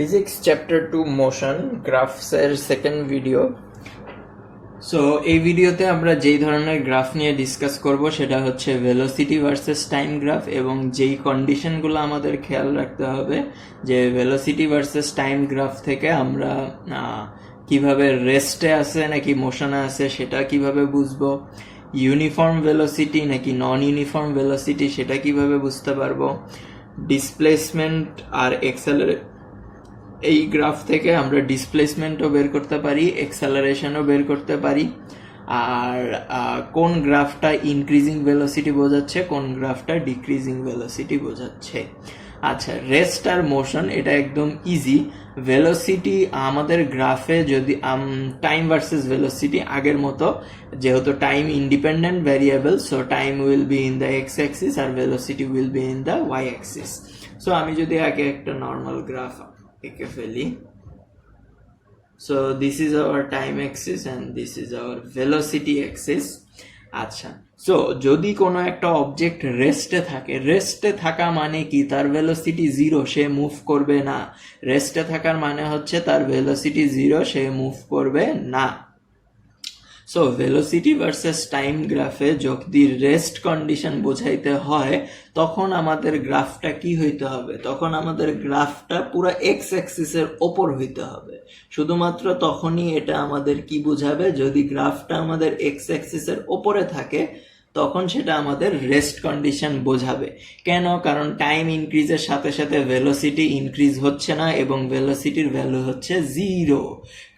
Physics chapter 2 motion graphs এর second video. So এই ভিডিওতে আমরা যেই ধরনের গ্রাফ নিয়ে ডিসকাস করব সেটা হচ্ছে ভেলোসিটি ভার্সেস টাইম গ্রাফ, এবং যেই কন্ডিশনগুলো আমাদের খেয়াল রাখতে হবে যে ভেলোসিটি ভার্সেস টাইম গ্রাফ থেকে আমরা কিভাবে রেস্টে আছে নাকি মোশনে আছে সেটা কিভাবে বুঝবো, ইউনিফর্ম ভেলোসিটি নাকি নন ইউনিফর্ম ভেলোসিটি সেটা কিভাবে বুঝতে পারবো, ডিসপ্লেসমেন্ট আর এই গ্রাফ থেকে আমরা ডিসপ্লেসমেন্টও বের করতে পারি, অ্যাক্সেলারেশনও বের করতে পারি, আর কোন গ্রাফটা ইনক্রিজিং ভেলোসিটি বোঝাচ্ছে কোন গ্রাফটা ডিক্রিজিং ভেলোসিটি বোঝাচ্ছে। আচ্ছা, রেস্ট আর মোশন এটা একদম ইজি। ভেলোসিটি আমাদের গ্রাফে যদি টাইম ভার্সেস ভেলোসিটি আগের মতো, যেহেতু time independent variable, so time will be in the x axis আর velocity will be in the y axis. So আমি যদি আগে একটা নর্মাল গ্রাফ এঁকে ফেলি, so this is our time axis and this is our velocity axis. আচ্ছা, so যদি কোনো একটা অবজেক্ট রেস্টে থাকা মানে কি? তার ভেলোসিটি জিরো, সে মুভ করবে না। রেস্টে থাকার মানে হচ্ছে তার ভেলোসিটি জিরো, সে মুভ করবে না। সো ভেলোসিটি ভার্সেস টাইম গ্রাফে যদি রেস্ট কন্ডিশন বোঝাইতে হয় তখন আমাদের গ্রাফটা কি হইতে হবে? তখন আমাদের গ্রাফটা পুরো এক্স অ্যাক্সিসের ওপর হইতে হবে। শুধুমাত্র তখনই এটা আমাদের কি বোঝাবে, যদি গ্রাফটা আমাদের এক্স অ্যাক্সিসের ওপরে থাকে তখন সেটা আমাদের রেস্ট কন্ডিশন বোঝাবে। কেন? কারণ টাইম ইনক্রিজের সাথে সাথে ভেলোসিটি ইনক্রিজ হচ্ছে না এবং ভেলোসিটির ভ্যালু হচ্ছে জিরো।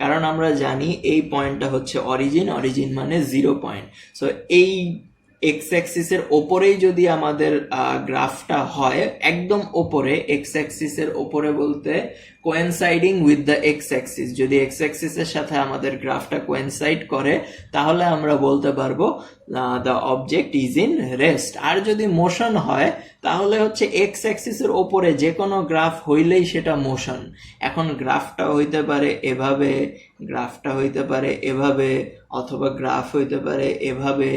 কারণ আমরা জানি এই পয়েন্টটা হচ্ছে অরিজিন মানে 0 পয়েন্ট। সো এই এক্স অ্যাক্সিসের ওপরেই যদি আমাদের গ্রাফটা হয়, একদম ওপরে, এক্স অ্যাক্সিসের ওপরে বলতে coinciding with the x axis, যদি এক্স অ্যাক্সিসের সাথে আমাদের গ্রাফটা কোয়েনসাইড করে তাহলে আমরা বলতে পারবো the object is in rest. আর যদি মোশন হয় তাহলে হচ্ছে এক্স অ্যাক্সিসের ওপরে যে কোনো গ্রাফ হইলেই সেটা মোশন। এখন গ্রাফটা হইতে পারে এভাবে, গ্রাফটা হইতে পারে এভাবে, অথবা গ্রাফ হইতে পারে এভাবে,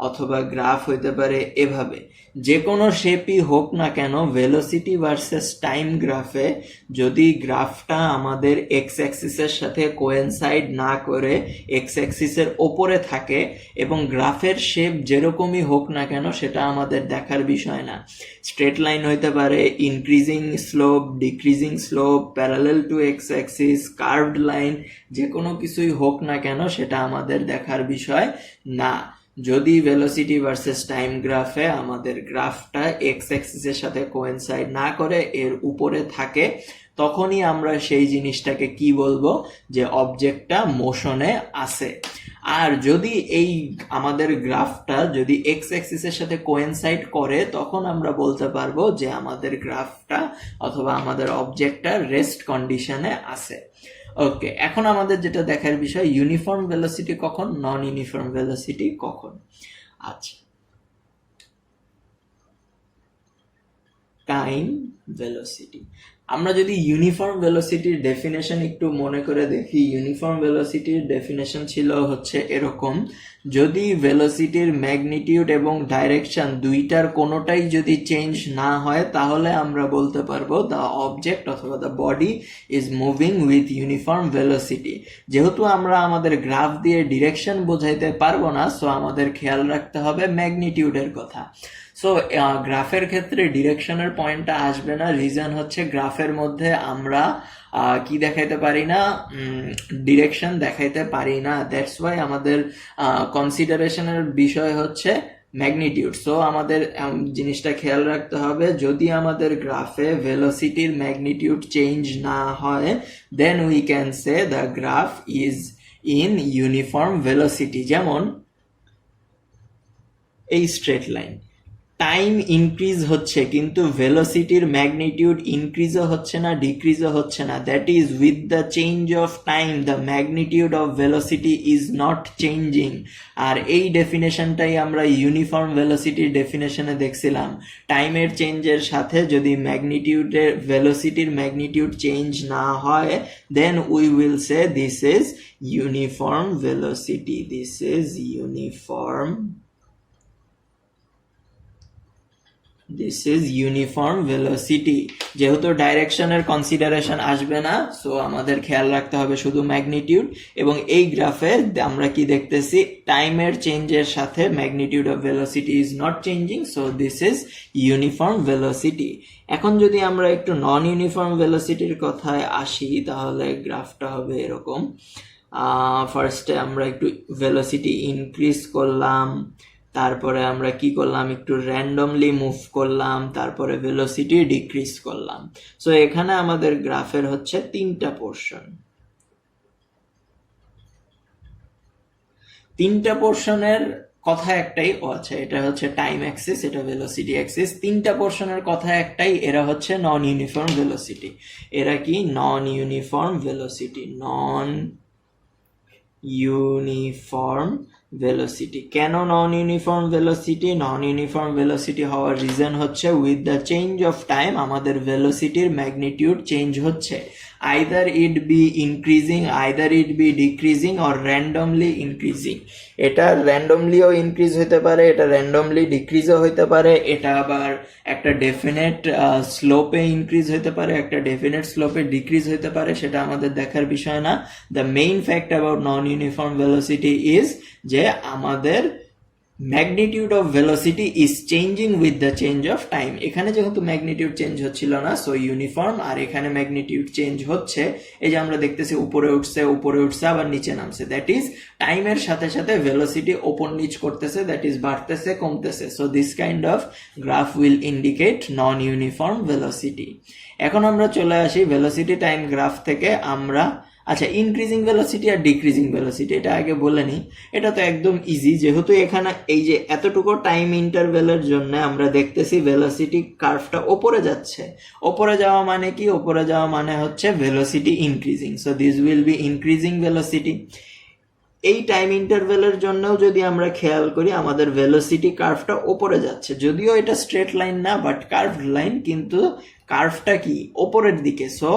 অথবা গ্রাফ হইতে পারে এভাবে। যে কোনো শেপই হোক না কেন, ভেলোসিটি ভার্সেস টাইম গ্রাফে যদি গ্রাফটা আমাদের এক্স অ্যাক্সিসের সাথে কোয়েনসাইড না করে এক্স অ্যাক্সিসের ওপরে থাকে এবং গ্রাফের শেপ যেরকমই হোক না কেন সেটা আমাদের দেখার বিষয় না। স্ট্রেট লাইন হইতে পারে, increasing slope, decreasing slope, parallel two x Axis, curved line, যে কোনো কিছুই হোক না কেন সেটা আমাদের দেখার বিষয় না। যদি ভেলোসিটি ভার্সেস টাইম গ্রাফে আমাদের গ্রাফটা এক্স অ্যাক্সিসের সাথে কোয়েনসাইড না করে এর উপরে থাকে তখনই আমরা সেই জিনিসটাকে কি বলবো, যে অবজেক্টটা মোশনে আছে। আর যদি এই আমাদের গ্রাফটা যদি এক্স অ্যাক্সিসের সাথে কোয়েনসাইড করে তখন আমরা বলতে পারবো যে আমাদের গ্রাফটা অথবা আমাদের অবজেক্টটা রেস্ট কন্ডিশনে আছে। ওকে, এখন আমাদের যেটা দেখার বিষয়, ইউনিফর্ম ভেলোসিটি কখন, নন ইউনিফর্ম ভেলোসিটি কখন। আচ্ছা, টাইম ভেলোসিটি। আমরা যদি ইউনিফর্ম ভেলোসিটির ডেফিনেশন একটু মনে করে দেখি, ইউনিফর্ম ভেলোসিটির ডেফিনেশন ছিল হচ্ছে এরকম: যদি ভেলোসিটির ম্যাগনিটিউড এবং ডাইরেকশন দুইটার কোনোটাই যদি চেঞ্জ না হয় তাহলে আমরা বলতে পারবো দ্য অবজেক্ট অথবা the body is moving with uniform velocity. যেহেতু আমরা আমাদের গ্রাফ দিয়ে ডিরেকশন বোঝাইতে পারবো না, সো আমাদের খেয়াল রাখতে হবে ম্যাগনিটিউডের কথা। সো গ্রাফের ক্ষেত্রে ডিরেকশনের পয়েন্টটা আসবে না, রিজন হচ্ছে গ্রাফের মধ্যে আমরা কি দেখাইতে পারি না, ডিরেকশন দেখাইতে পারি না। দ্যাটস ওয়াই আমাদের কনসিডারেশনের বিষয় হচ্ছে ম্যাগনিটিউড। সো আমাদের জিনিসটা খেয়াল রাখতে হবে, যদি আমাদের গ্রাফে ভেলোসিটির ম্যাগনিটিউড চেঞ্জ না হয় then we can say the graph is in uniform velocity. যেমন এই স্ট্রেট লাইন, টাইম ইনক্রিজ হচ্ছে কিন্তু ভেলোসিটির ম্যাগনিটিউড ইনক্রিজও হচ্ছে না, ডিক্রিজও হচ্ছে না। That is with the change of time the magnitude of velocity is not changing. আর এই ডেফিনেশনটাই আমরা ইউনিফর্ম ভেলোসিটির ডেফিনেশনে দেখছিলাম। টাইমের চেঞ্জের সাথে যদি ভেলোসিটির ম্যাগনিটিউড চেঞ্জ না হয় then we will say this is uniform velocity, this is uniform this is uniform velocity. যেহেতু ডাইরেকশনের কনসিডারেশন আসবে না, সো আমাদের খেয়াল রাখতে হবে শুধু ম্যাগনিটিউড। এবং এই গ্রাফে আমরা কি দেখতেছি, টাইমের চেঞ্জের সাথে magnitude of velocity is not changing, so this is uniform velocity. এখন যদি আমরা একটু নন ইউনিফর্ম ভেলোসিটির কথায় আসি, তাহলে গ্রাফটা হবে এরকম। ফার্স্টে আমরা একটু ভেলোসিটি ইনক্রিজ করলাম, তারপরে আমরা কি করলাম, একটু র্যান্ডমলি মুভ করলাম, তারপরে ভেলোসিটি ডিক্রিজ করলাম। সো এখানে আমাদের গ্রাফের হচ্ছে তিনটা পোর্শনের কথা একটাই। আচ্ছা, এটা হচ্ছে টাইম অ্যাক্সিস, এটা ভেলোসিটি অ্যাক্সিস। তিনটা পোর্শনের কথা একটাই, এরা হচ্ছে নন ইউনিফর্ম ভেলোসিটি। এরা কি নন ইউনিফর্ম ভেলোসিটি, নন ইউনিফর্ম ভেলোসিটি। কেন নন ইউনিফর্ম ভেলোসিটি? নন ইউনিফর্ম ভেলোসিটি হওয়ার রিজন হচ্ছে with the change of time আমাদের ভেলোসিটির ম্যাগনিটিউড চেঞ্জ হচ্ছে। Either it be increasing, either it be decreasing or randomly increasing. এটা র্যান্ডমলিও ইনক্রিজ হতে পারে, এটা র্যান্ডমলি ডিক্রিজও হতে পারে, এটা আবার একটা ডেফিনেট স্লোপে ইনক্রিজ হতে পারে, একটা ডেফিনেট স্লোপে ডিক্রিজ হতে পারে, সেটা আমাদের দেখার বিষয় না। The main fact about non uniform velocity is যে আমাদের magnitude of velocity is changing with the change of time. এখানে যেহেতু ম্যাগনিটিউড চেঞ্জ হচ্ছিল না, সো ইউনিফর্ম, আর এখানে ম্যাগনিটিউড চেঞ্জ হচ্ছে। এই যে আমরা দেখতেছি উপরে উঠছে আবার নিচে নামছে, দ্যাট ইজ টাইমের সাথে সাথে ভেলোসিটি ওপর নিচ করতেছে, দ্যাট ইজ বাড়তেছে কমতেছে। So this kind of graph will indicate non uniform velocity. এখন আমরা চলে আসি ভেলোসিটি টাইম গ্রাফ থেকে আমরা, আচ্ছা, ইনক্রিজিং ভেলোসিটি আর ডিক্রিজিং ভেলোসিটি এটা আগে বলে নিই। এটা তো একদম ইজি, যেহেতু এখানে এই যে এতটুকু টাইম ইন্টারভেলের জন্য আমরা দেখতেছি ভেলোসিটি কার্ভটা ওপরে যাচ্ছে। ওপরে যাওয়া মানে কি? ওপরে যাওয়া মানে হচ্ছে velocity increasing, so this will be increasing velocity. এই টাইম ইন্টারভেলের জন্যও যদি আমরা খেয়াল করি, আমাদের ভেলোসিটি কার্ভটা ওপরে যাচ্ছে, যদিও এটা স্ট্রেট লাইন না বাট কার্ভড লাইন, কিন্তু কার্ভটা কি ওপরের দিকে। সো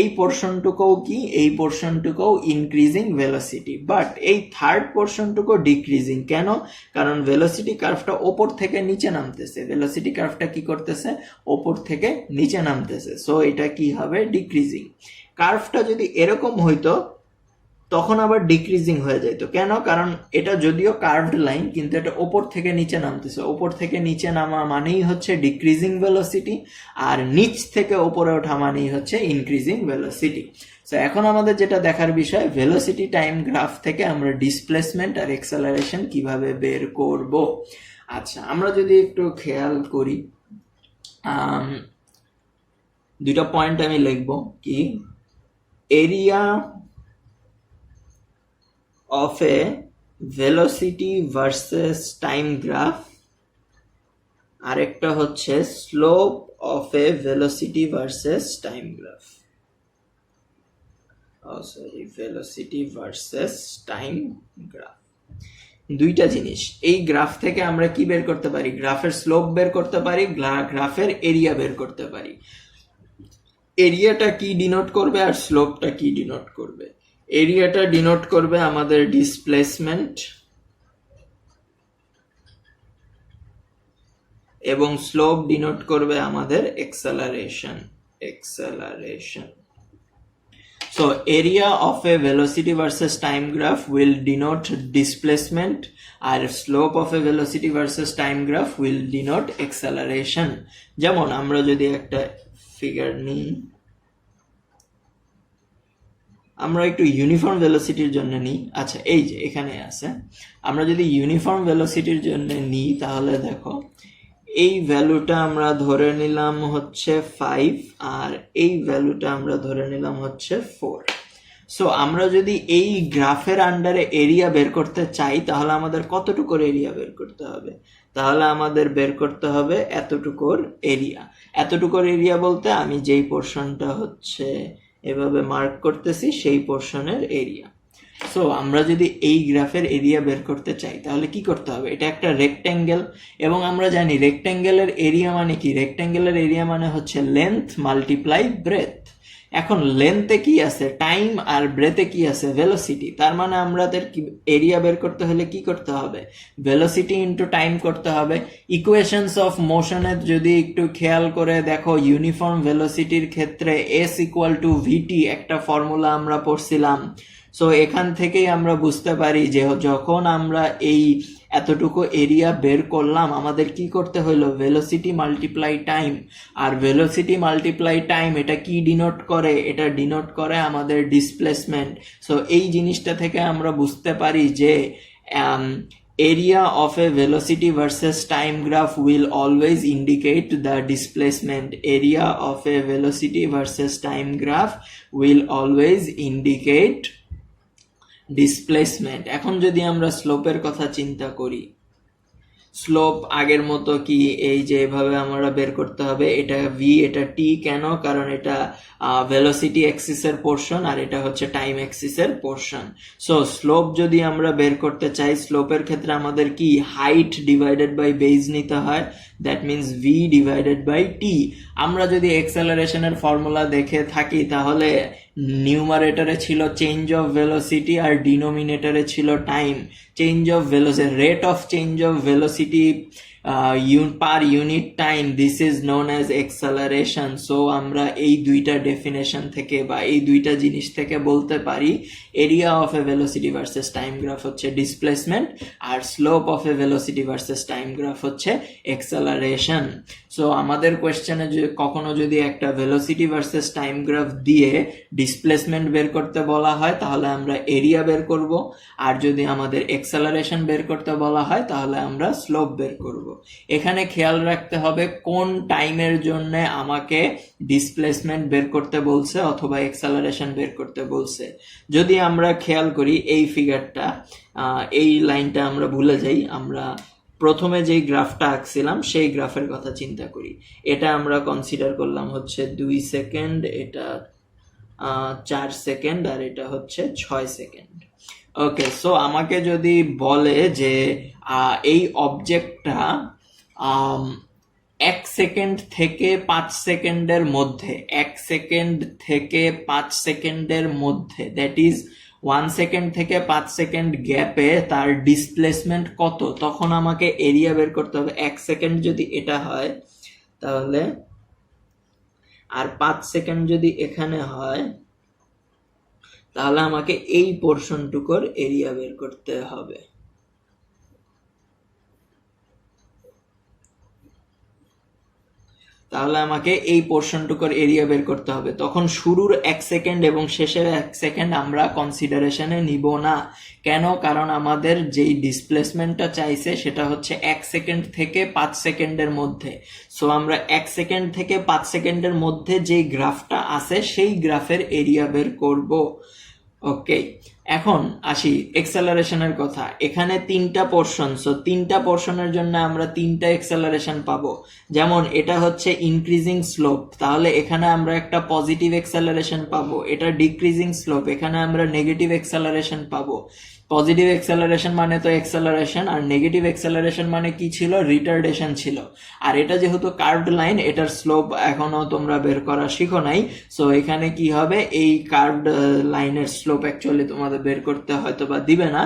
এই পোর্শনটুকুও কি, এই পোর্শনটুকুও ইনক্রিজিং ভেলোসিটি, বাট এই থার্ড পোর্শনটুকু ডিক্রিজিং। কেন? কারণ ভেলোসিটি কার্ভটা ওপর থেকে নিচে নামতেছে, ভেলোসিটি কার্ভটা কি করতেছে, ওপর থেকে নিচে নামতেছে, সো এটা কি হবে, ডিক্রিজিং। কার্ভটা যদি এরকম হইতো তখন আবার ডিক্রিজিং হয়ে যেত। কেন? কারণ এটা যদিও কার্ভড লাইন, কিন্তু এটা ওপর থেকে নিচে নামতেছে, ওপর থেকে নিচে নামা মানেই হচ্ছে ডিক্রিজিং ভেলোসিটি, আর নিচ থেকে ওপরে ওঠা মানেই হচ্ছে ইনক্রিজিং ভেলোসিটি। সো এখন আমাদের যেটা দেখার বিষয়, ভেলোসিটি টাইম গ্রাফ থেকে আমরা ডিসপ্লেসমেন্ট আর এক্সেলারেশন কিভাবে বের করব। আচ্ছা, আমরা যদি একটু খেয়াল করি, দুইটা পয়েন্ট আমি লিখবো, কি area of a velocity versus time graph, আরেকটা হচ্ছে slope of a velocity versus time graph, velocity versus time graph। দুইটা জিনিস, এই গ্রাফ থেকে আমরা কি বের করতে পারি, গ্রাফের স্লোপ বের করতে পারি, গ্রাফের এরিয়া বের করতে পারি। এরিয়াটা কি ডিনোট করবে আর স্লোপটা কি ডিনোট করবে? এরিয়াটা ডিনোট করবে আমাদের ডিসপ্লেসমেন্ট এবং স্লোপ ডিনোট করবে আমাদের acceleration. So area of a velocity versus time graph will denote displacement, আর slope of a velocity versus time graph will denote acceleration। যেমন আমরা যদি একটা ফিগার নিই, আমরা একটু ইউনিফর্ম ভেলোসিটির জন্য নিই। আচ্ছা, এই যে এখানে আছে, আমরা যদি ইউনিফর্ম ভেলোসিটির জন্য নিই, তাহলে দেখো এই ভ্যালুটা আমরা ধরে নিলাম হচ্ছে 5, আর এই ভ্যালুটা আমরা ধরে নিলাম হচ্ছে 4। সো আমরা যদি এই গ্রাফের আন্ডারে এরিয়া বের করতে চাই, তাহলে আমাদের কতটুকুর এরিয়া বের করতে হবে? তাহলে আমাদের বের করতে হবে এতটুকুর এরিয়া। এতটুকুর এরিয়া বলতে আমি যেই পোর্শনটা হচ্ছে এভাবে মার্ক করতেছি, সেই পোর্শনের এরিয়া। সো আমরা যদি এই গ্রাফের এরিয়া বের করতে চাই, তাহলে কি করতে হবে? এটা একটা রেক্ট্যাঙ্গেল, এবং আমরা জানি রেক্ট্যাঙ্গেলের এরিয়া মানে কি? রেক্ট্যাঙ্গেলের এরিয়া মানে হচ্ছে লেন্থ মাল্টিপ্লাই ব্রেথ। এখন লেন্থে কি আছে, টাইম, আর ব্রেথে কি আছে, ভেলোসিটি। তার মানে আমাদের এরিয়া বের করতে হলে কি করতে হবে, ভেলোসিটি ইন্টু টাইম করতে হবে। ইকুয়েশনস অফ মোশনের যদি একটু খেয়াল করে দেখো, ইউনিফর্ম ভেলোসিটির ক্ষেত্রে এস ইকুয়াল টু ভিটি একটা ফর্মুলা আমরা পড়ছিলাম। সো এখান থেকেই আমরা বুঝতে পারি যে যখন আমরা এই এতটুকু এরিয়া বের করলাম, আমাদের কি করতে হলো, ভেলোসিটি মাল্টিপ্লাই টাইম। আর ভেলোসিটি মাল্টিপ্লাই টাইম এটা কি ডিনোট করে, এটা ডিনোট করে আমাদের ডিসপ্লেসমেন্ট। সো এই জিনিসটা থেকে আমরা বুঝতে পারি যে area of a velocity versus time graph will always indicate the displacement. Area of a velocity versus time graph will always indicate displacement. এখন যদি আমরা স্লোপের কথা চিন্তা করি, স্লোপ আগের মতো কি এই যে এভাবে আমরা বের করতে হবে, এটা ভি এটা টি, কেন, কারণ এটা ভেলোসিটি অ্যাক্সিসের পোর্শন আর এটা হচ্ছে টাইম অ্যাক্সিসের পোর্শন। সো স্লোপ যদি আমরা বের করতে চাই, স্লোপের ক্ষেত্রে আমাদের কি হাইট ডিভাইডেড বাই বেজ নিতে হয়, that means V divided by T. আমরা যদি এক্সেলারেশনের ফর্মুলা দেখে থাকি তাহলে নিউমারেটরে ছিল চেঞ্জ অফ ভেলোসিটি আর ডিনোমিনেটরে ছিল time. Change of velocity, rate of change of velocity per unit time, this is known as acceleration. So আমরা এই দুইটা ডেফিনেশন থেকে বা এই দুইটা জিনিস থেকে বলতে পারি area of a velocity versus time graph হচ্ছে ডিসপ্লেসমেন্ট, আর slope of a velocity versus time graph হচ্ছে এক্সেলারেশন। সো আমাদের কোয়েশ্চেনে কখনো যদি একটা ভেলোসিটি ভার্সেস টাইম গ্রাফ দিয়ে ডিসপ্লেসমেন্ট বের করতে বলা হয় তাহলে আমরা এরিয়া বের করব, আর যদি আমাদের এক্সেলারেশন বের করতে বলা হয় তাহলে আমরা স্লোপ বের করব। এখানে খেয়াল রাখতে হবে কোন টাইমের জন্য আমাকে ডিসপ্লেসমেন্ট বের করতে বলছে অথবা এক্সেলারেশন বের করতে বলছে। যদি আমরা খেয়াল করি এই ফিগারটা, এই লাইনটা আমরা ভুলে যাই, আমরা প্রথমে যেই গ্রাফটা আঁকছিলাম সেই গ্রাফের কথা চিন্তা করি। এটা আমরা কনসিডার করলাম হচ্ছে 2 সেকেন্ড, এটা 4 সেকেন্ড, আর এটা হচ্ছে 6 সেকেন্ড। ওকে, সো আমাকে যদি বলে যে এই অবজেক্টটা 1 সেকেন্ড থেকে 5 সেকেন্ডের মধ্যে, 1 সেকেন্ড থেকে 5 সেকেন্ডের মধ্যে, দ্যাট ইজ 1 সেকেন্ড থেকে 5 সেকেন্ড গ্যাপে তার ডিসপ্লেসমেন্ট কত, তখন আমাকে এরিয়া বের করতে হবে। 1 সেকেন্ড যদি এটা হয় তাহলে, আর 5 সেকেন্ড যদি এখানে হয় তাহলে আমাকে এই পোর্শনটুকুর এরিয়া বের করতে হবে। তাহলে আমাকে এই পোর্শনটুকুর এরিয়া বের করতে হবে। তখন শুরুর 1 সেকেন্ড এবং শেষের 1 সেকেন্ড আমরা কনসিডারেশনে নিব না। কেন? কারণ আমাদের যেই ডিসপ্লেসমেন্টটা চাইছে সেটা হচ্ছে 1 সেকেন্ড থেকে 5 সেকেন্ডের মধ্যে। সো আমরা 1 সেকেন্ড থেকে 5 সেকেন্ডের মধ্যে যেই গ্রাফটা আছে সেই গ্রাফের এরিয়া বের করব। ওকে, এখন আসি এক্সেলারেশনের কথা। এখানে 3টা পোর্শন, সো 3টা পোর্শনের জন্য আমরা 3টা এক্সেলারেশন পাবো। যেমন এটা হচ্ছে ইনক্রিজিং স্লোপ, তাহলে এখানে আমরা একটা পজিটিভ এক্সেলারেশন পাবো। এটা ডিক্রিজিং স্লোপ, এখানে আমরা নেগেটিভ এক্সেলারেশন পাবো। পজিটিভ এক্সেলারেশন মানে তো এক্সেলারেশন, আর নেগেটিভ এক্সেলারেশন মানে কি ছিল, রিটার্ডেশন ছিল। আর এটা যেহেতু কার্ভড লাইন, এটার স্লোপ এখনো তোমরা বের করা শিখো নাই। সো এখানে কি হবে, এই কার্ভড লাইনের স্লোপ অ্যাকচুয়ালি তোমাদের বের করতে হয়তো বা দিবে না,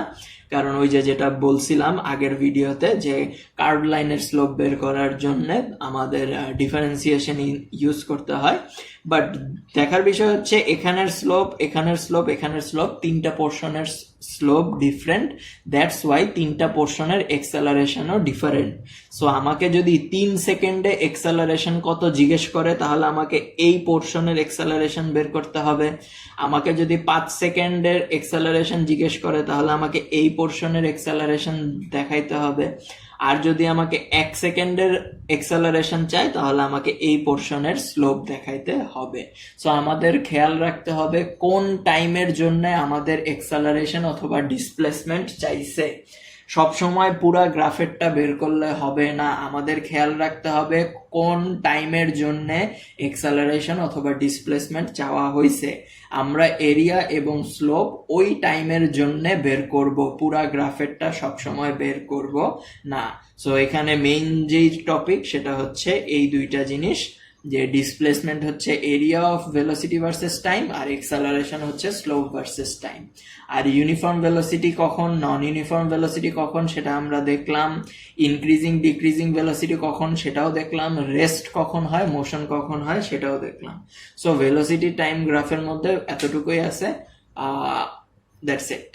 কারণ ওই যে যেটা বলছিলাম আগের ভিডিওতে যে কার্ভড লাইনের স্লোপ বের করার জন্য আমাদের ডিফারেন্সিয়েশন ইউজ করতে হয়। বাট দেখার বিষয় হচ্ছে এখানের স্লোপ, এখানের স্লোপ, এখানের স্লোপ, 3টা পোর্শনের স্লোপ ডিফারেন্ট, দ্যাটস ওয়াই 3টা পোর্শনের এক্সেলারেশনও ডিফারেন্ট। সো আমাকে যদি 3 সেকেন্ডে এক্সেলারেশন কত জিজ্ঞেস করে তাহলে আমাকে এই পোর্শনের এক্সেলারেশন বের করতে হবে। আমাকে যদি 5 সেকেন্ডের এক্সেলারেশন জিজ্ঞেস করে তাহলে আমাকে এই পোর্শনের এক্সেলারেশন দেখাইতে হবে। আর যদি আমাকে 1 সেকেন্ডের এক্সেলারেশন চাই তাহলে আমাকে এই পোর্শনের স্লোপ দেখাইতে হবে। সো আমাদের খেয়াল রাখতে হবে কোন টাইমের জন্য আমাদের এক্সেলারেশন অথবা ডিসপ্লেসমেন্ট চাইছে। সবসময় পুরা গ্রাফেরটা বের করলে হবে না, আমাদের খেয়াল রাখতে হবে কোন টাইমের জন্য এক্সেলারেশন অথবা ডিসপ্লেসমেন্ট চাওয়া হয়েছে। আমরা এরিয়া এবং স্লোপ ওই টাইমের জন্য বের করব, পুরা গ্রাফেরটা সবসময় বের করব না। সো এখানে মেইন যেই টপিক সেটা হচ্ছে এই দুইটা জিনিস যে ডিসপ্লেসমেন্ট হচ্ছে area of velocity versus time, আর এক্সেলারেশন হচ্ছে স্লোপ ভার্সেস টাইম। আর ইউনিফর্ম ভেলোসিটি কখন, নন ইউনিফর্ম ভেলোসিটি কখন সেটা আমরা দেখলাম, ইনক্রিজিং ডিক্রিজিং ভেলোসিটি কখন সেটাও দেখলাম, রেস্ট কখন হয়, মোশন কখন হয় সেটাও দেখলাম। সো ভেলোসিটি টাইম গ্রাফের মধ্যে এতটুকুই আছে, দ্যাটস ইট।